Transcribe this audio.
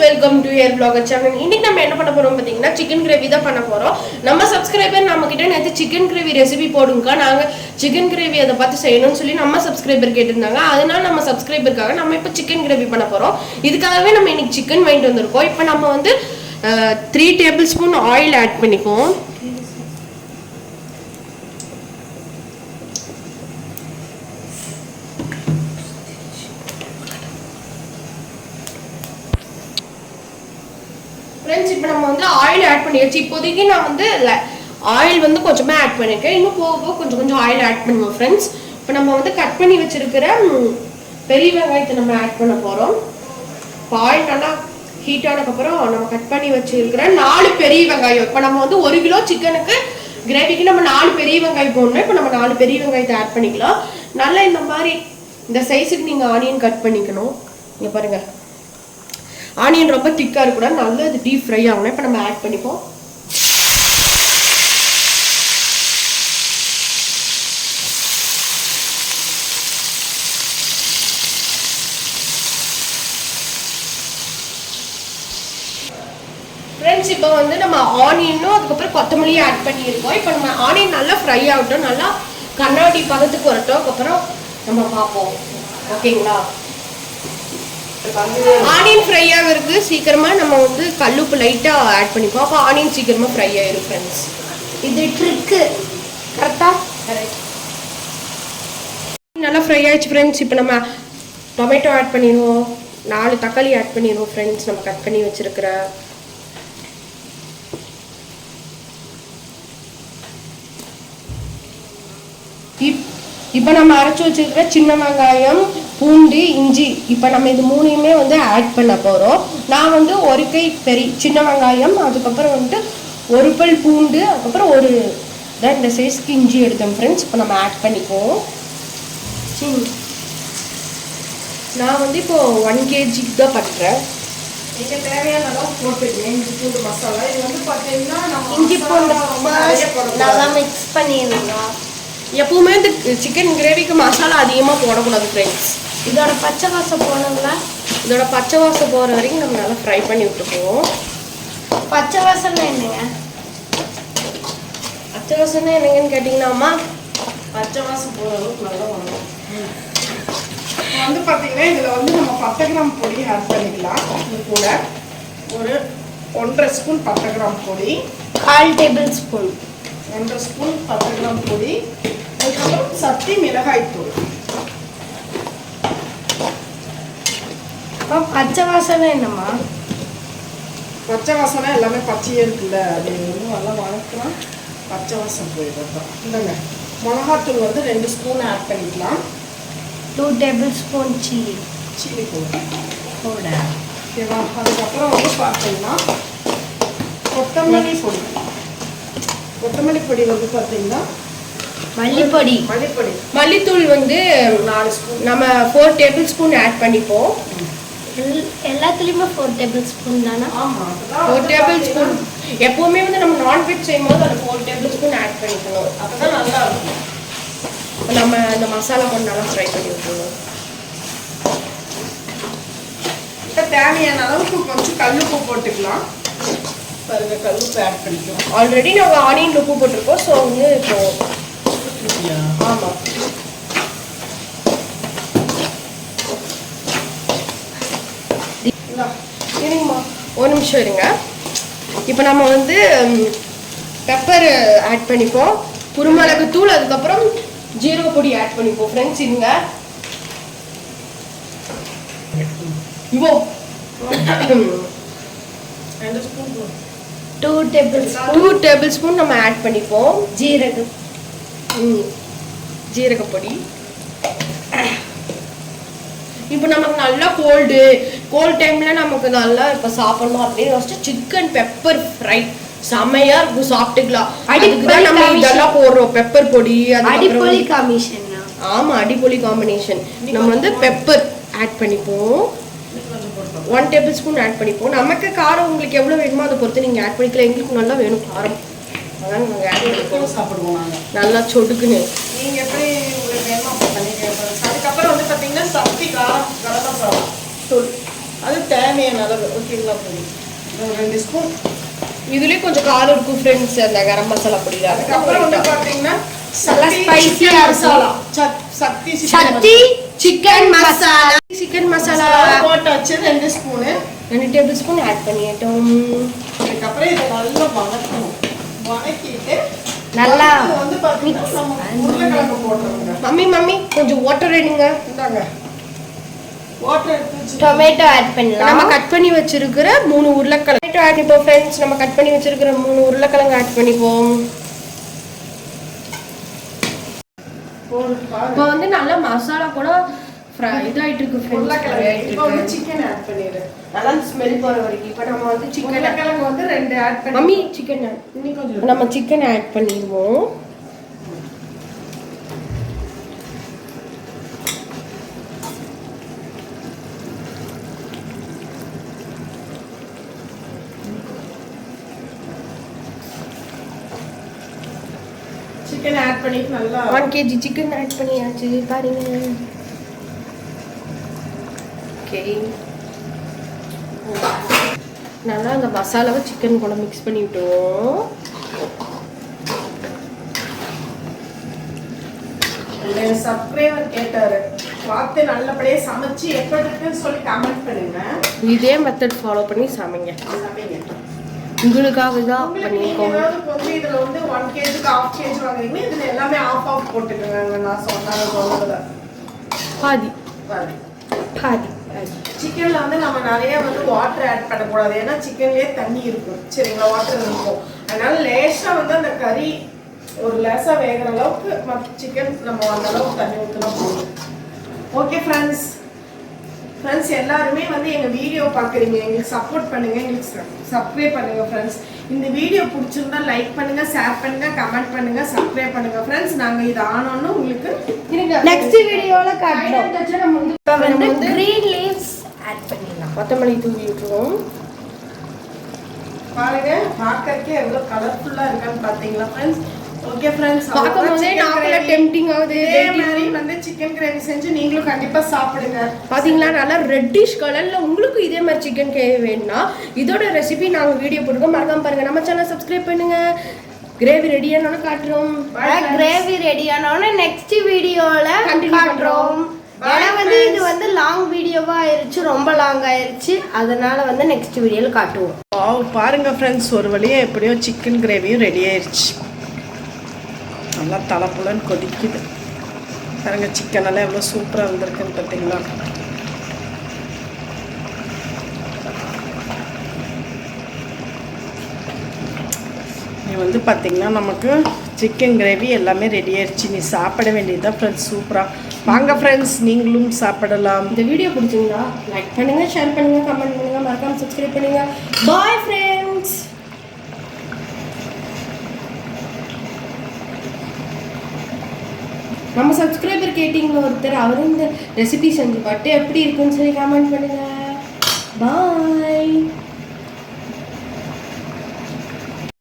Welcome to your vlogger channel. இன்னைக்கு நம்ம என்ன பண்ண போறோம் பாத்தீங்கன்னா சிக்கன் கிரேவி தான் பண்ண போறோம். நம்ம சப்ஸ்கிரைபர் நம்ம கிட்ட நேத்து சிக்கன் கிரேவி ரெசிபி போடுங்க, நாங்க சிக்கன் கிரேவி அதை பார்த்து செய்யணும்னு சொல்லி நம்ம சப்ஸ்கிரைபர் கேட்டிருந்தாங்க. அதனால நம்ம சப்ஸ்கிரைபருக்காக நம்ம இப்போ சிக்கன் கிரேவி பண்ண போறோம். இதுக்காகவே நம்ம இன்னைக்கு சிக்கன் வாங்கிட்டு வந்திருக்கோம். இப்போ நம்ம வந்து 3 டேபிள் ஸ்பூன் ஆயில் ஆட் பண்ணிக்குவோம். ஃப்ரெண்ட்ஸ், இப்போ நம்ம வந்து ஆயில் ஆட் பண்ணியாச்சு. இப்போதைக்கு நான் வந்து ஆயில் வந்து கொஞ்சமாக ஆட் பண்ணியிருக்கேன். இன்னும் போக போக கொஞ்சம் கொஞ்சம் ஆயில் ஆட் பண்ணுவோம் ஃப்ரெண்ட்ஸ். இப்போ நம்ம வந்து கட் பண்ணி வச்சிருக்கிற பெரிய வெங்காயத்தை நம்ம ஆட் பண்ண போகிறோம். இப்போ ஆயில் நல்லா ஹீட் ஆனதுக்கப்புறம் நம்ம கட் பண்ணி வச்சிருக்கிற 4 பெரிய வெங்காயம். இப்போ நம்ம வந்து 1 கிலோ சிக்கனுக்கு கிரேவிக்கு நம்ம 4 பெரிய வெங்காயம் போடணும். இப்போ நம்ம 4 பெரிய வெங்காயத்தை ஆட் பண்ணிக்கலாம். நல்லா இந்த மாதிரி இந்த சைஸுக்கு நீங்கள் ஆனியன் கட் பண்ணிக்கணும். இங்கே பாருங்கள், ஆனியன் ரொம்ப திக்காக இருக்கக்கூடாது, நல்லா இது டீப் ஃப்ரை ஆகணும். இப்போ நம்ம ஆட் பண்ணிப்போம். ஃப்ரெண்ட்ஸ், இப்போ வந்து நம்ம ஆனியனும் அதுக்கப்புறம் கொத்தமல்லியும் ஆட் பண்ணியிருக்கோம். இப்போ நம்ம ஆனியன் நல்லா ஃப்ரை ஆகட்டும், நல்லா கண்ணாடி பதத்துக்கு வரட்டும். அதுக்கப்புறம் நம்ம பார்ப்போம். ஓகேங்களா? ஆனியன் ஃப்ரை ஆகிறதுக்கு சீக்கிரமா நம்ம வந்து கல்லுப்பு லைட்டா ஆட் பண்ணிப்போம். அப்போ ஆனியன் சீக்கிரமா ஃப்ரை ஆயிரும் ஃப்ரெண்ட்ஸ். இது ட்ரிக்கு. கரெக்டா? கரெக்ட். நல்லா ஃப்ரை ஆயிடுச்சு ஃப்ரெண்ட்ஸ். இப்போ நம்ம டொமேட்டோ ஆட் பண்ணிடுவோம். 4 தக்காளி ஆட் பண்ணிடுவோம் ஃப்ரெண்ட்ஸ். நம்ம கட் பண்ணி வச்சிருக்கிற இப்போ நம்ம அரைச்சி வச்சிருக்கிற சின்ன வெங்காயம், பூண்டு, இஞ்சி, இப்போ நம்ம இது 3யுமே வந்து ஆட் பண்ண போகிறோம். நான் வந்து 1 கை சின்ன வெங்காயம், அதுக்கப்புறம் வந்துட்டு 1 பல் பூண்டு, அதுக்கப்புறம் இந்த சைஸ்க்கு இஞ்சி எடுத்தோம் ஃப்ரெண்ட்ஸ். இப்போ நம்ம ஆட் பண்ணிக்குவோம். நான் வந்து இப்போ 1 kg தான் பண்ணுறேன். இங்கே தேவையான அளவு போட்டுருக்கேன். இஞ்சி பூண்டு மசாலா இது வந்து பார்த்தீங்கன்னா நம்ம இஞ்சி பூண்டு நல்லா மிக்ஸ் பண்ணிடுங்க. எப்பவுமே இந்த சிக்கன் கிரேவிக்கு மசாலா அதிகமாக போடக்கூடாது ஃப்ரெண்ட்ஸ். இதோட பச்சை வாசம் போனோம்னா இதோட பச்சை வாசம் போகிற வரைக்கும் நம்ம நல்லா ஃப்ரை பண்ணி விட்டுக்குவோம். பச்சை வாசம்னா என்னங்க? பச்சை வாசம்னா என்னங்கன்னு கேட்டிங்கன்னாம்மா, பச்சை வாசம் போகிற அளவுக்கு நல்லா வரும். வந்து பார்த்தீங்கன்னா இதில் வந்து நம்ம 10 கிராம் பொடி ஆட் பண்ணிக்கலாம். இது கூட ஒரு 1.5 ஸ்பூன் 10 கிராம் பொடி, 1/4 டேபிள் ஸ்பூன் 1.5 ஸ்பூன் 10 கிராம் பொடி, அதுக்கப்புறம் சத்தி மிளகாய் தூள். பச்சை வாசனை என்னம்மா? பச்சை வாசனை எல்லாமே பச்சையே இருக்குல்ல, அது வந்து நல்லா வணக்கலாம், பச்சை வாசம் போயிடும். இல்லைங்க, மிளகாத்தூள் வந்து 2 ஸ்பூன் ஆட் பண்ணிக்கலாம். 2 டேபிள் ஸ்பூன் சில்லி பவுடர். ஓகேவா? அதுக்கப்புறம் வந்து பார்த்தீங்கன்னா கொத்தமல்லி பொடி வந்து பார்த்தீங்கன்னா மல்லித்தூள் வந்து 4 ஸ்பூன், நம்ம 4 டேபிள் ஸ்பூன் ஆட் பண்ணிப்போம். எல்லாத்துலேயுமே 4 டேபிள் ஸ்பூன் தானே? ஆமாம், 4 டேபிள் ஸ்பூன். எப்போவுமே வந்து நம்ம நான்வெஜ் செய்யும் போது அதில் 4 டேபிள் ஸ்பூன் ஆட் பண்ணிக்கணும். அப்போ தான் நல்லா இருக்கும். நம்ம அந்த மசாலா கொஞ்சம் நல்லா ஃப்ரை பண்ணி விட்டுருவோம். இப்போ தேவையான அளவுக்கு கொஞ்சம் கல்லுப்பு போட்டுக்கலாம். பாருங்க, கல்லுப்பு ஆட் பண்ணிக்கலாம். ஆல்ரெடி நம்ம ஆனியன் உப்பு போட்டிருக்கோம். ஸோ வந்து இப்போ ஆமாம், இருங்கம்மா, 1 நிமிஷம் இருங்க. இப்போ நம்ம வந்து பெப்பர் ஆட் பண்ணிப்போம், குருமிளகு தூள், அதுக்கப்புறம் ஜீரக பொடி ஆட் பண்ணிப்போம் ஃப்ரெண்ட்ஸ். இருங்க, இவ்வளோ 2 டேபிள் ஸ்பூன் நம்ம ஆட் பண்ணிப்போம் ஜீரகப்பொடி. இப்போ நமக்கு நல்லா கோல்ட் டைம்ல நமக்கு நல்லா இப்போ சாப்பிடணும் அப்படின்னு வச்சுட்டு சிக்கன் பெப்பர் ஃப்ரை செமையா இருக்கும், சாப்பிட்டுக்கலாம். அதுக்கு தான் நம்ம இதெல்லாம் போடுறோம், பெப்பர் பொடி. அடிப்பொலி காம்பினேஷன். ஆமா, அடிப்பொலி காம்பினேஷன். நம்ம வந்து பெப்பர் ஆட் பண்ணிப்போம். 1 டேபிள் ஸ்பூன் ஆட் பண்ணிப்போம். நமக்கு காரம் உங்களுக்கு எவ்வளோ வேணுமோ அதை பொறுத்து நீங்கள் ஆட் பண்ணிக்கலாம். எங்களுக்கு நல்லா வேணும் காரம், அதான் நாங்கள் ஆட் பண்ணிப்போம். சாப்பிடுவோம் நாங்கள் நல்லா சொடுக்குன்னு. நீங்கள் எப்படி உங்களுக்கு வேணுமோ அப்போ பண்ணிக்கலாம். அதுக்கப்புறம் வந்து பார்த்தீங்கன்னா சக்தி கரம் மசாலா தூள் அது தேவையான அளவு. ஓகேங்களா பொடி ஒரு 2 ஸ்பூன். இதுலயே கொஞ்சம் காரம் இருக்கும் ஃப்ரெண்ட்ஸ் அந்த கரம் மசாலா பொடி. அதுக்கப்புறம் வந்து பார்த்தீங்கன்னா நல்லா ஸ்பைசியா மசாலா சக்தி சிக்கன் மசாலா. சிக்கன் மசாலா போட்டாச்சு 2 ஸ்பூனு. 2 டேபிள் ஸ்பூன் ஆட் பண்ணிட்டோம். அதுக்கப்புறம் இதை நல்லா வதக்கணும். வதக்கிட்டு நல்லா வந்து பார்த்தீங்கன்னா நம்ம உருளைக்கிழங்கு போட்டுருங்க. மம்மி கொஞ்சம் வாட்டர் எடுங்க. இந்தாங்க வாட்டர் எடுத்து வச்சு டொமேட்டோ ஆட் பண்ணலாம். நம்ம கட் பண்ணி வச்சிருக்கிற 3 உருளைக்கிழங்கு டொமேட்டோ ஆட் பண்ணிப்போம் ஃப்ரெண்ட்ஸ். நம்ம கட் பண்ணி வச்சிருக்கிற 3 உருளைக்கிழங்கு ஆட் பண்ணிப்போம். இப்போ வந்து நல்லா மசாலா கூட ஃப்ரை இதாயிட்டு இருக்கு ஃப்ரெண்ட்ஸ். இப்போ வந்து சிக்கன் ஆட் பண்ணிடு. நல்லா ஸ்மெல் போற வரைக்கும். இப்போ நம்ம வந்து சிக்கன் உருளைக்கிழங்கு வந்து 2 ஆட் பண்ணி மம்மி சிக்கன் இன்னும் கொஞ்சம் நம்ம சிக்கன் ஆட் பண்ணிடுவோம். சிக்கன் ஆட் பண்ணிட்டு நல்லா 1 kg சிக்கன் ஆட் பண்ணியாச்சு பாருங்க. ஓகே நல்லா அந்த மசாலாவை சிக்கன் கூட மிக்ஸ் பண்ணி விட்டுருவோம். சப்ஸ்கிரைபர் கேட்டாரு பார்த்து நல்லபடியா சமைச்சு எப்படி இருக்குன்னு சொல்லி கமெண்ட் பண்ணுங்க. இதே மெத்தட் ஃபாலோ பண்ணி சமைங்க. உங்களுக்காக தான் பண்ணியிருக்கோம். வந்து இதுல வந்து 1 kg 1/2 kg வாங்குறீங்க. இதுல எல்லாமே ஆஃப் போட்டுக்கோங்க. நான் சொன்னதுல பாதி பாதி பாதி. சிக்கன்ல வந்து நம்ம நிறைய வந்து வாட்டர் ஆட் பண்ணக்கூடாது. ஏன்னா சிக்கன்லயே தண்ணி இருக்கும். சரிங்களா வாட்டர் இருக்கும். அதனால லேசா வந்து அந்த கறி ஒரு லேசா வேகிற அளவுக்கு சிக்கன் நம்ம அந்த அளவுக்கு தண்ணி ஊற்றினா போதும். ஓகே ஃப்ரெண்ட்ஸ் எல்லாருமே வந்து எங்க வீடியோ பார்க்குறீங்க. எங்களுக்கு சப்போர்ட் பண்ணுங்க. எங்களுக்கு சப்ஸ்கிரைப் பண்ணுங்க ஃப்ரெண்ட்ஸ். இந்த வீடியோ பிடிச்சிருந்தா லைக் பண்ணுங்க, ஷேர் பண்ணுங்க, கமெண்ட் பண்ணுங்க, சப்ஸ்கிரைப் பண்ணுங்க ஃப்ரெண்ட்ஸ். நாங்க இது ஆனோன்னு உங்களுக்கு நெக்ஸ்ட் வீடியோல காட்டுறோம். நம்ம வந்து கிரீன் லீவ்ஸ் ஆட் பண்ணிடலாம். கொத்தமல்லி தூவி விட்டுருவோம். பாருங்க பார்க்கறதுக்கே எவ்வளவு கலர்ஃபுல்லா இருக்கான்னு பாத்தீங்களா ஃப்ரெண்ட்ஸ். ஓகே ஃப்ரெண்ட்ஸ் பார்க்கும்போதே நாக்குல டெம்ப்டிங் ஆகுது. இதே மாதிரி வந்து சிக்கன் கிரேவி செஞ்சு நீங்களும் கண்டிப்பா சாப்பிடுங்க. பாத்தீங்களா நல்லா ரெட்டிஷ் கலர்ல. உங்களுக்கு இதே மாதிரி சிக்கன் கிரேவி வேணும்னா இதோட ரெசிபி நாங்க வீடியோ போட்டுருக்கோம். மறக்காம பாருங்க. நம்ம சேனல் சப்ஸ்கிரைப் பண்ணுங்க. கிரேவி ரெடியானோட காட்டுறோம். கிரேவி ரெடியானோட நெக்ஸ்ட் வீடியோல காட்டுறோம். ஏன்னா வந்து இது வந்து லாங் வீடியோவா ஆயிருச்சு, ரொம்ப லாங் ஆயிருச்சு. அதனால வந்து நெக்ஸ்ட் வீடியோல காட்டுவோம். பாருங்க ஃப்ரெண்ட்ஸ் ஒரு வழியா எப்படியோ சிக்கன் கிரேவியும் ரெடி ஆயிருச்சு. நல்லா தலைப்புலன்னு கொதிக்குது. பாருங்க சிக்கன் எல்லாம் எவ்வளோ சூப்பராக வந்திருக்குன்னு பார்த்தீங்களா. இது வந்து பார்த்தீங்கன்னா நமக்கு சிக்கன் கிரேவி எல்லாமே ரெடி ஆயிடுச்சு. நீ சாப்பிட வேண்டியதுதான் ஃப்ரெண்ட்ஸ். சூப்பராக வாங்க ஃப்ரெண்ட்ஸ் நீங்களும் சாப்பிடலாம். இந்த வீடியோ பிடிச்சிருந்தா லைக் பண்ணுங்க, ஷேர் பண்ணுங்க, கமெண்ட் பண்ணுங்க, மறக்காம சப்ஸ்கிரைப் பண்ணுங்க. Bye friends. நம்ம சப்ஸ்கிரைபர் கேட்டிங்களா ஒருத்தர், அவரும் இந்த ரெசிபி செஞ்சு பார்த்து எப்படி இருக்குன்னு சொல்லி கமெண்ட் பண்ணுங்க. பாய்.